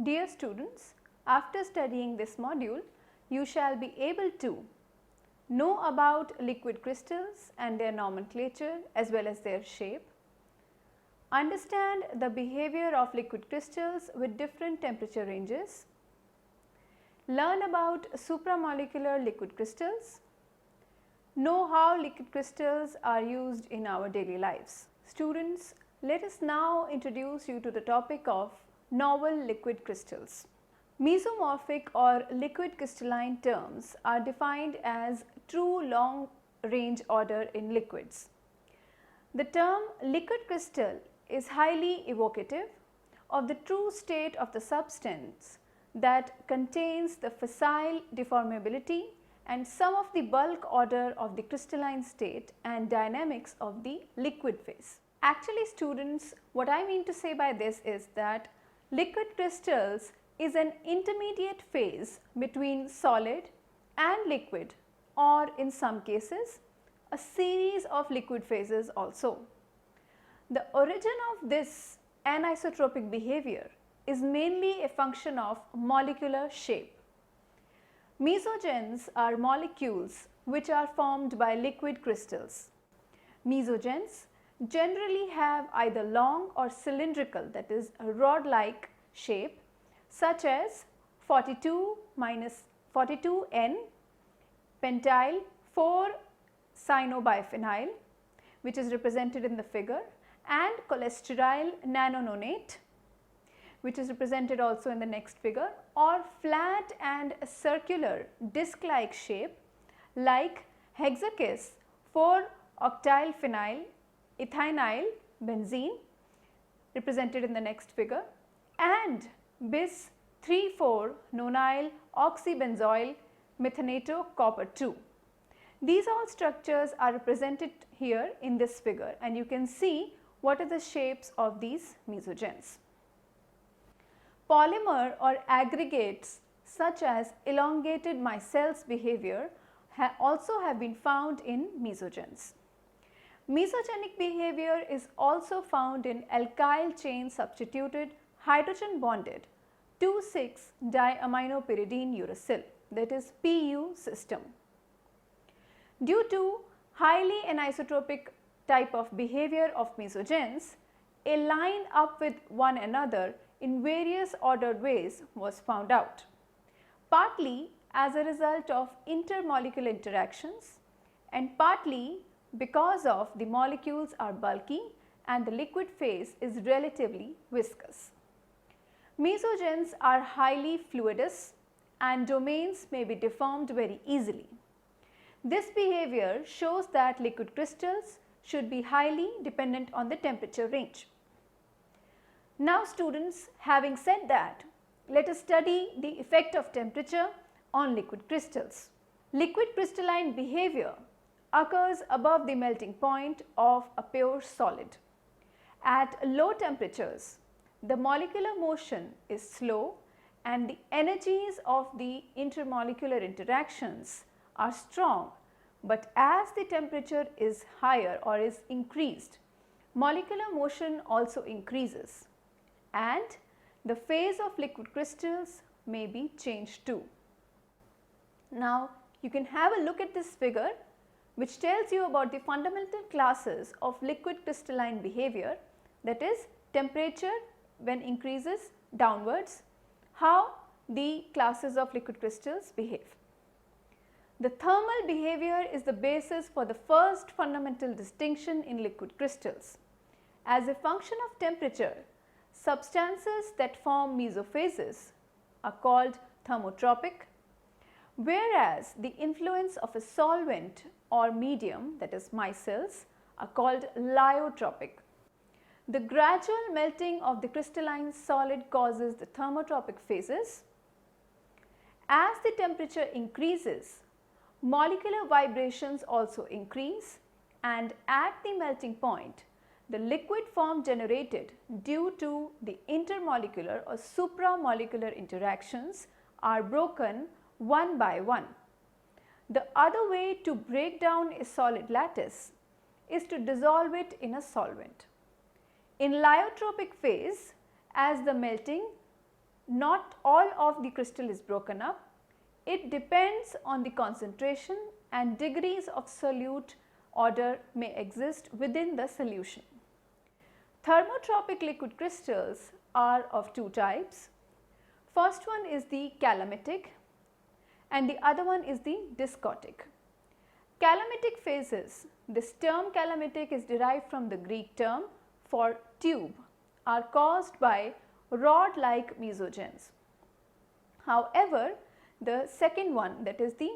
Dear students, after studying this module, you shall be able to know about liquid crystals and their nomenclature as well as their shape, understand the behavior of liquid crystals with different temperature ranges, learn about supramolecular liquid crystals, know how liquid crystals are used in our daily lives. Students, let us now introduce you to the topic of novel liquid crystals. Mesomorphic or liquid crystalline terms are defined as true long range order in liquids. The term liquid crystal is highly evocative of the true state of the substance that contains the fissile deformability and some of the bulk order of the crystalline state and dynamics of the liquid phase. Actually students, what I mean to say by this is that liquid crystals is an intermediate phase between solid and liquid, or in some cases a series of liquid phases also. The origin of this anisotropic behavior is mainly a function of molecular shape. Mesogens are molecules which are formed by liquid crystals. Mesogens generally have either long or cylindrical, that is a rod-like shape, such as 42-42N pentyl 4-cyanobiphenyl, which is represented in the figure, and cholesterol nanononate, which is represented also in the next figure, or flat and circular disc-like shape like hexakis 4-octylphenyl ethinyl benzene, represented in the next figure, and bis 3,4-nonyl oxybenzoyl methanato copper 2. These all structures are represented here in this figure, and you can see what are the shapes of these mesogens. Polymer or aggregates such as elongated micelles behavior also have been found in mesogens. Mesogenic behavior is also found in alkyl chain substituted hydrogen bonded 2,6-diaminopyridine uracil, that is PU system. Due to highly anisotropic type of behavior of mesogens, a line up with one another in various ordered ways was found out, partly as a result of intermolecular interactions and partly because of the molecules are bulky and the liquid phase is relatively viscous. Mesogens are highly fluidous and domains may be deformed very easily. This behavior shows that liquid crystals should be highly dependent on the temperature range. Now students, having said that, let us study the effect of temperature on liquid crystals. Liquid crystalline behavior occurs above the melting point of a pure solid. At low temperatures, the molecular motion is slow and the energies of the intermolecular interactions are strong, but as the temperature is higher or is increased, molecular motion also increases and the phase of liquid crystals may be changed too. Now you can have a look at this figure which tells you about the fundamental classes of liquid crystalline behavior, that is temperature when increases downwards, how the classes of liquid crystals behave. The thermal behavior is the basis for the first fundamental distinction in liquid crystals. As a function of temperature, substances that form mesophases are called thermotropic, whereas the influence of a solvent or medium, that is micelles, are called lyotropic. The gradual melting of the crystalline solid causes the thermotropic phases. As the temperature increases, molecular vibrations also increase, and at the melting point, the liquid form generated due to the intermolecular or supramolecular interactions are broken one by one. The other way to break down a solid lattice is to dissolve it in a solvent. In lyotropic phase, as the melting not all of the crystal is broken up. It depends on the concentration and degrees of solute order may exist within the solution. Thermotropic liquid crystals are of two types. First one is the calamitic and the other one is the discotic. Calamitic phases, this term calamitic is derived from the Greek term for tube, are caused by rod-like mesogens. However, the second one, that is the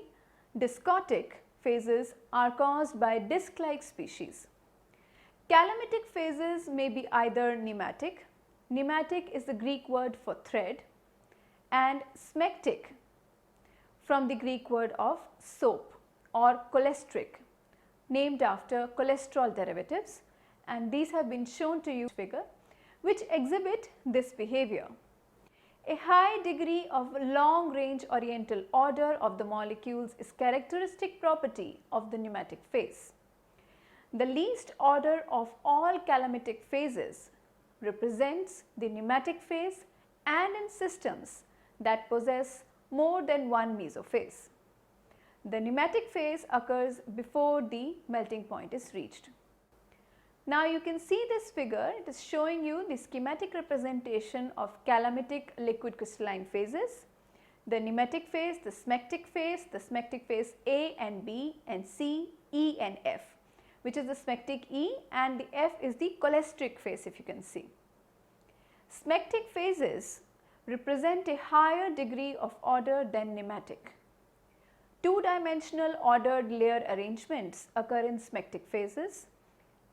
discotic phases, are caused by disc-like species. Calamitic phases may be either pneumatic, pneumatic is the Greek word for thread, and smectic from the Greek word of soap, or cholestric, named after cholesterol derivatives, and these have been shown to you in this figure, which exhibit this behavior. A high degree of long range oriental order of the molecules is characteristic property of the pneumatic phase. The least order of all calamitic phases represents the pneumatic phase and in systems that possess more than one mesophase. The pneumatic phase occurs before the melting point is reached. Now you can see this figure, it is showing you the schematic representation of calamitic liquid crystalline phases, the pneumatic phase, the smectic phase A and B and C, E and F, which is the smectic E, and the F is the cholestric phase if you can see. Smectic phases represent a higher degree of order than pneumatic. Two-dimensional ordered layer arrangements occur in smectic phases,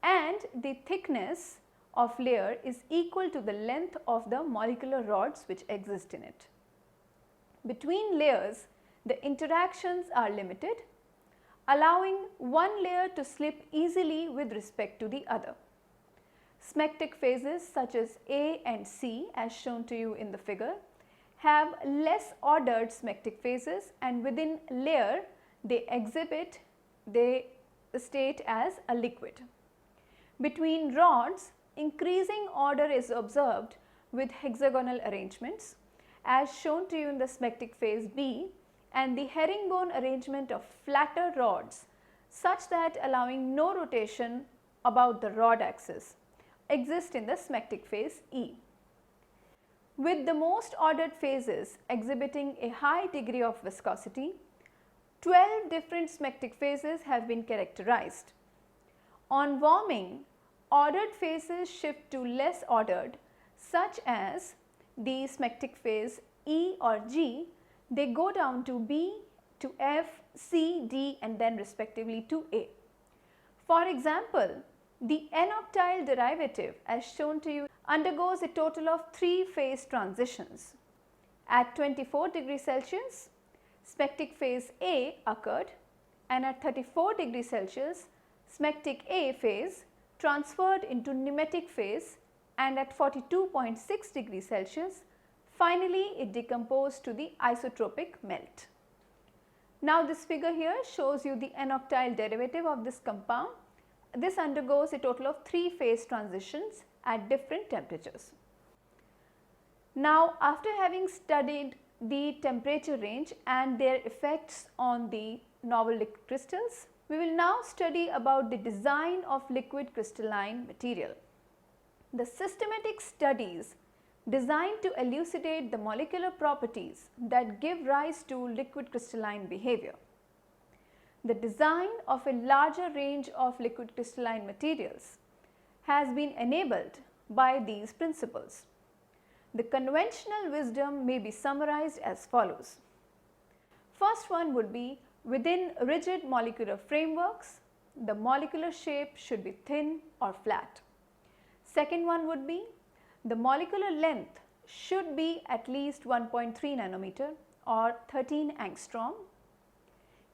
and the thickness of layer is equal to the length of the molecular rods which exist in it. Between layers, the interactions are limited, allowing one layer to slip easily with respect to the other. Smectic phases such as A and C, as shown to you in the figure, have less ordered smectic phases, and within layer they state as a liquid. Between rods, increasing order is observed with hexagonal arrangements, as shown to you in the smectic phase B, and the herringbone arrangement of flatter rods such that allowing no rotation about the rod axis exist in the smectic phase E. With the most ordered phases exhibiting a high degree of viscosity, 12 different smectic phases have been characterized. On warming, ordered phases shift to less ordered, such as the smectic phase E or G, they go down to B, to F, C, D and then respectively to A. For example, the N-octyl derivative, as shown to you, undergoes a total of 3 phase transitions. At 24 degrees Celsius, smectic phase A occurred, and at 34 degrees Celsius, smectic A phase transferred into pneumatic phase, and at 42.6 degrees Celsius, finally it decomposed to the isotropic melt. Now this figure here shows you the N-octyl derivative of this compound. This undergoes a total of 3 phase transitions at different temperatures. Now after having studied the temperature range and their effects on the novel liquid crystals, we will now study about the design of liquid crystalline material. The systematic studies designed to elucidate the molecular properties that give rise to liquid crystalline behavior. The design of a larger range of liquid crystalline materials has been enabled by these principles. The conventional wisdom may be summarized as follows. First one would be, within rigid molecular frameworks, the molecular shape should be thin or flat. Second one would be, the molecular length should be at least 1.3 nanometer or 13 angstrom,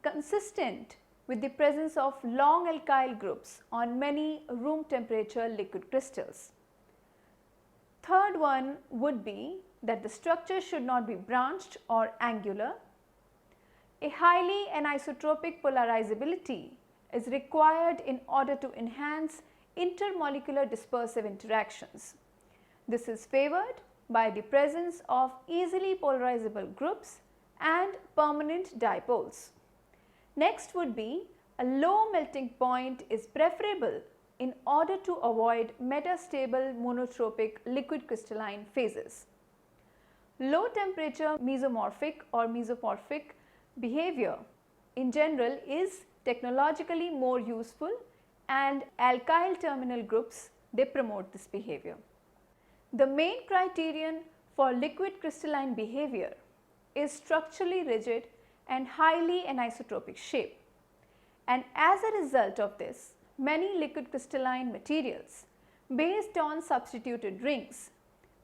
consistent with the presence of long alkyl groups on many room temperature liquid crystals. Third one would be that the structure should not be branched or angular. A highly anisotropic polarizability is required in order to enhance intermolecular dispersive interactions. This is favored by the presence of easily polarizable groups and permanent dipoles. Next would be a low melting point is preferable in order to avoid metastable monotropic liquid crystalline phases. Low temperature mesomorphic or mesomorphic behavior in general is technologically more useful, and alkyl terminal groups, they promote this behavior. The main criterion for liquid crystalline behavior is structurally rigid and highly anisotropic shape, and as a result of this, many liquid crystalline materials based on substituted rings,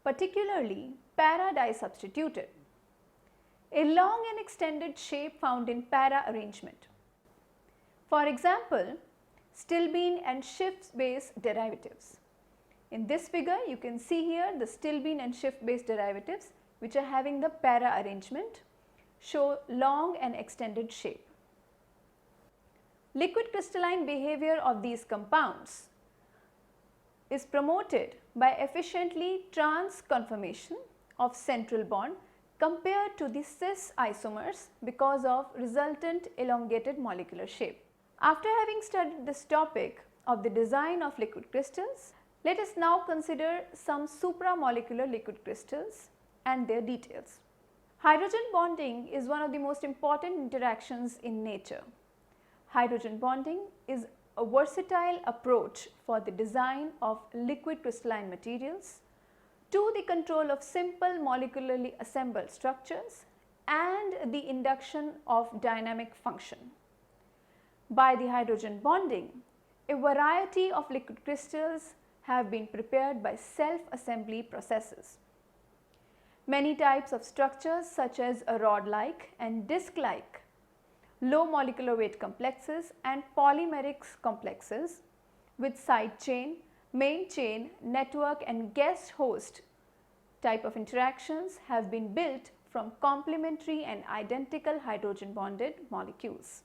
particularly para-disubstituted, a long and extended shape found in para arrangement. For example, Stilbene and Schiff base derivatives. In this figure, you can see here the Stilbene and Schiff base derivatives, which are having the para arrangement, show long and extended shape. Liquid crystalline behavior of these compounds is promoted by efficiently trans conformation of central bond compared to the cis isomers because of resultant elongated molecular shape. After having studied this topic of the design of liquid crystals, let us now consider some supramolecular liquid crystals and their details. Hydrogen bonding is one of the most important interactions in nature. Hydrogen bonding is a versatile approach for the design of liquid crystalline materials to the control of simple molecularly assembled structures and the induction of dynamic function. By the hydrogen bonding, a variety of liquid crystals have been prepared by self-assembly processes. Many types of structures such as a rod-like and disc-like, low molecular weight complexes and polymeric complexes with side chain, main chain, network and guest host type of interactions have been built from complementary and identical hydrogen bonded molecules.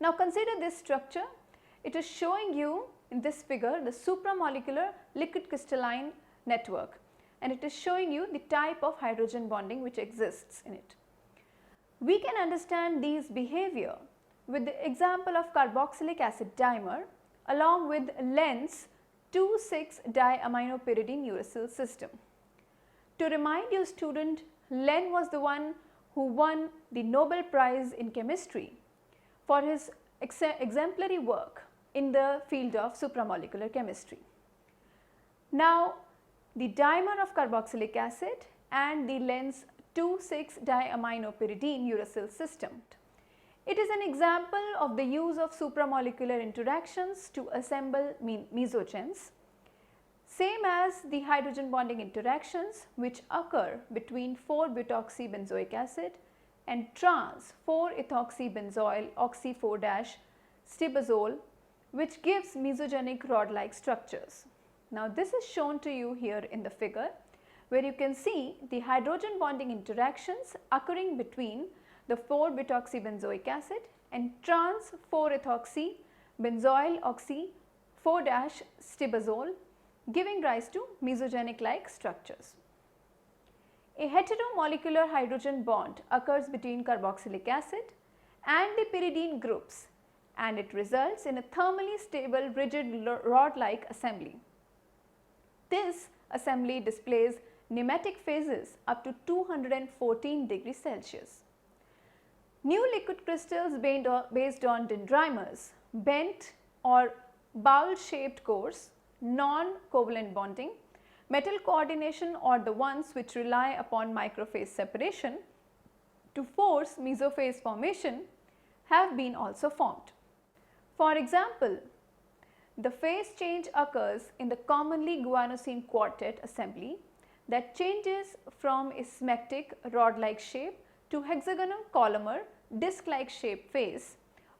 Now consider this structure. It is showing you in this figure the supramolecular liquid crystalline network, and it is showing you the type of hydrogen bonding which exists in it. We can understand these behavior with the example of carboxylic acid dimer along with Lenz 2,6-diaminopyridine uracil system. To remind you student, Len was the one who won the Nobel Prize in chemistry for his exemplary work in the field of supramolecular chemistry. Now, the dimer of carboxylic acid and the Lenz 2,6-diaminopyridine uracil system. It is an example of the use of supramolecular interactions to assemble mesogens, same as the hydrogen bonding interactions which occur between 4-butoxybenzoic acid and trans 4-ethoxybenzoyl oxy 4-stibazole, which gives mesogenic rod-like structures. Now this is shown to you here in the figure, where you can see the hydrogen bonding interactions occurring between the 4-butoxybenzoic acid and trans 4-ethoxybenzoyl oxy 4-stibazole, giving rise to mesogenic like structures. A heteromolecular hydrogen bond occurs between carboxylic acid and the pyridine groups, and it results in a thermally stable rigid rod-like assembly. This assembly displays nematic phases up to 214 degrees Celsius. New liquid crystals based on dendrimers, bent or bowl-shaped cores, non-covalent bonding, metal coordination, or the ones which rely upon microphase separation to force mesophase formation have been also formed. For example, the phase change occurs in the commonly guanosine quartet assembly that changes from a smectic rod-like shape to hexagonal columnar disc-like shape phase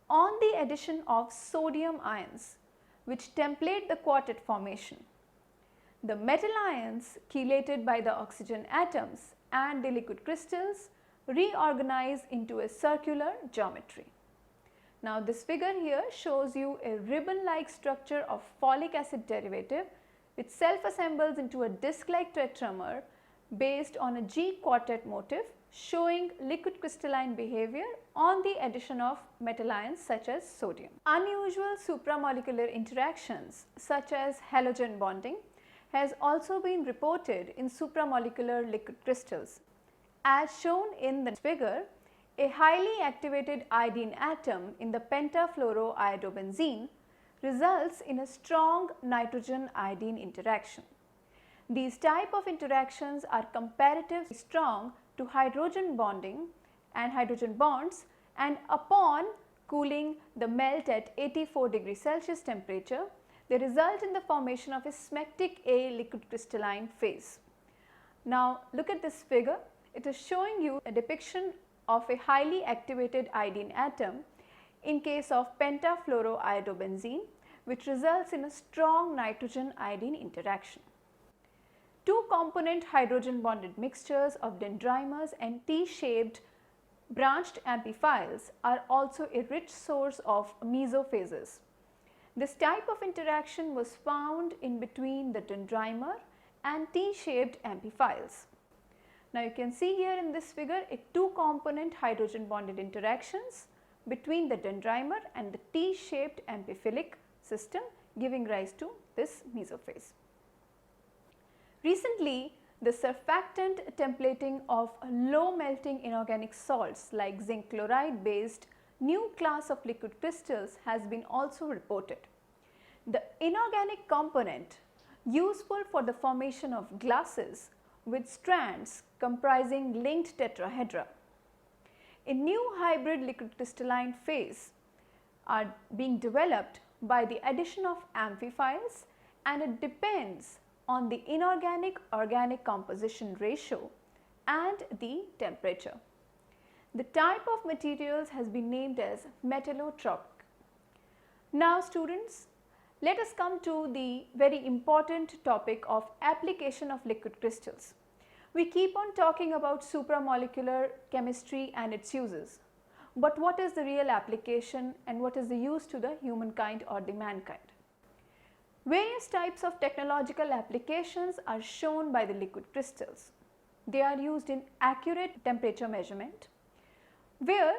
on the addition of sodium ions, which template the quartet formation. The metal ions chelated by the oxygen atoms and the liquid crystals reorganize into a circular geometry. Now this figure here shows you a ribbon-like structure of folic acid derivative which self-assembles into a disc-like tetramer based on a G-quartet motif showing liquid crystalline behavior on the addition of metal ions such as sodium. Unusual supramolecular interactions such as halogen bonding has also been reported in supramolecular liquid crystals. As shown in the figure, a highly activated iodine atom in the pentafluoroiodobenzene results in a strong nitrogen iodine interaction. These type of interactions are comparatively strong to hydrogen bonding and hydrogen bonds, and upon cooling the melt at 84 degrees Celsius temperature, they result in the formation of a smectic A liquid crystalline phase. Now look at this figure. It is showing you a depiction of a highly activated iodine atom in case of pentafluoroiodobenzene, which results in a strong nitrogen iodine interaction. Two component hydrogen bonded mixtures of dendrimers and T-shaped branched amphiphiles are also a rich source of mesophases. This type of interaction was found in between the dendrimer and T-shaped amphiphiles. Now you can see here in this figure a two component hydrogen bonded interactions between the dendrimer and the T-shaped amphiphilic system, giving rise to this mesophase. Recently, the surfactant templating of low melting inorganic salts like zinc chloride based new class of liquid crystals has been also reported. The inorganic component useful for the formation of glasses with strands comprising linked tetrahedra. A new hybrid liquid crystalline phase are being developed by the addition of amphiphiles, and it depends on the inorganic organic composition ratio and the temperature. The type of materials has been named as metallotropic. Now students, let us come to the very important topic of application of liquid crystals. We keep on talking about supramolecular chemistry and its uses, but what is the real application and what is the use to the humankind or the mankind? Various types of technological applications are shown by the liquid crystals. They are used in accurate temperature measurement, where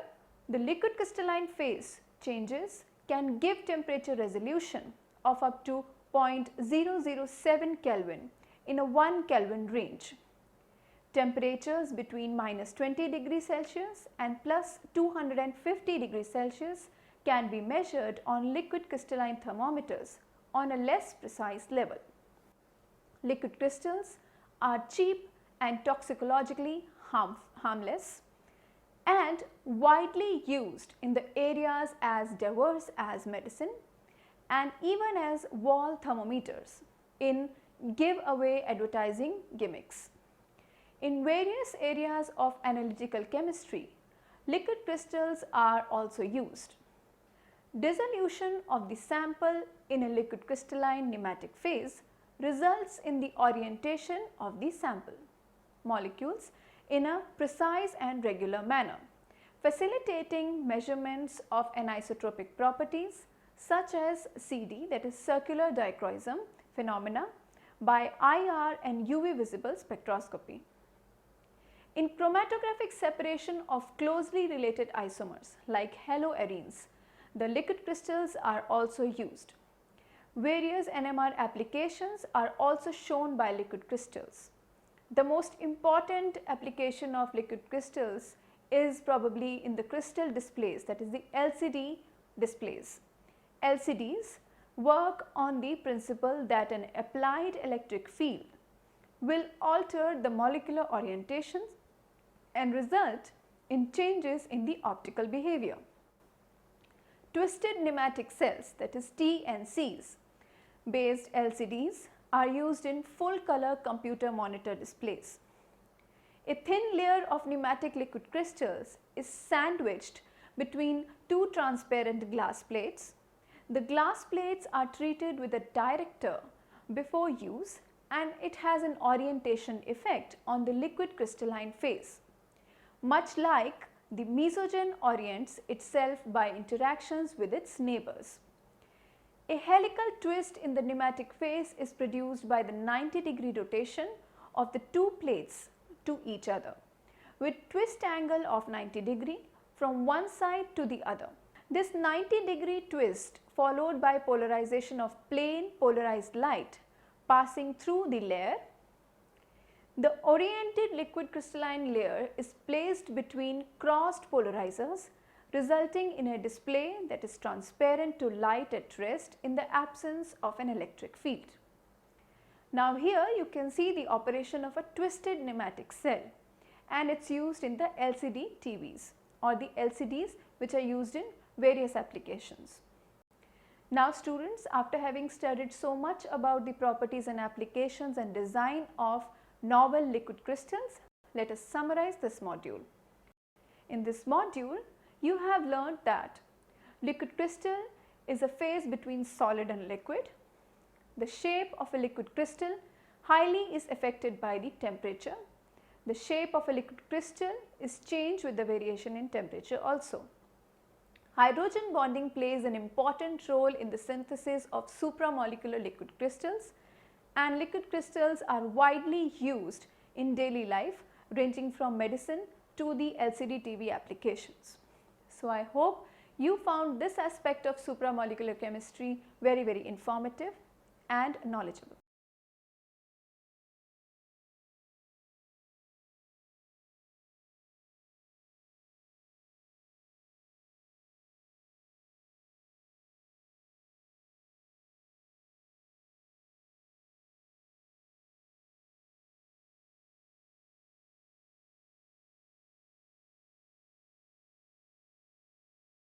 the liquid crystalline phase changes can give temperature resolution of up to 0.007 Kelvin in a 1 Kelvin range. Temperatures between -20 degrees Celsius and plus 250 degrees Celsius can be measured on liquid crystalline thermometers on a less precise level. Liquid crystals are cheap and toxicologically harmless and widely used in the areas as diverse as medicine and even as wall thermometers in giveaway advertising gimmicks. In various areas of analytical chemistry, liquid crystals are also used. Dissolution of the sample in a liquid crystalline nematic phase results in the orientation of the sample molecules in a precise and regular manner, facilitating measurements of anisotropic properties such as CD, that is circular dichroism phenomena, by IR and UV visible spectroscopy. In chromatographic separation of closely related isomers like haloarenes, the liquid crystals are also used. Various NMR applications are also shown by liquid crystals. The most important application of liquid crystals is probably in the crystal displays, that is the LCD displays. LCDs work on the principle that an applied electric field will alter the molecular orientations and result in changes in the optical behavior. Twisted nematic cells, that is TNCs based LCDs are used in full color computer monitor displays. A thin layer of nematic liquid crystals is sandwiched between two transparent glass plates. The glass plates are treated with a director before use and it has an orientation effect on the liquid crystalline phase, much like the mesogen orients itself by interactions with its neighbors. A helical twist in the pneumatic phase is produced by the 90-degree rotation of the two plates to each other with twist angle of 90 degree from one side to the other. This 90-degree twist followed by polarization of plane polarized light passing through the layer. The oriented liquid crystalline layer is placed between crossed polarizers, resulting in a display that is transparent to light at rest in the absence of an electric field. Now here you can see the operation of a twisted pneumatic cell, and it is used in the LCD TVs or the LCDs which are used in various applications. Now students, after having studied so much about the properties and applications and design of novel liquid crystals, let us summarize this module. In this module, you have learned that liquid crystal is a phase between solid and liquid. The shape of a liquid crystal highly is affected by the temperature. The shape of a liquid crystal is changed with the variation in temperature also. Hydrogen bonding plays an important role in the synthesis of supramolecular liquid crystals, and liquid crystals are widely used in daily life, ranging from medicine to the LCD TV applications. So I hope you found this aspect of supramolecular chemistry very informative and knowledgeable.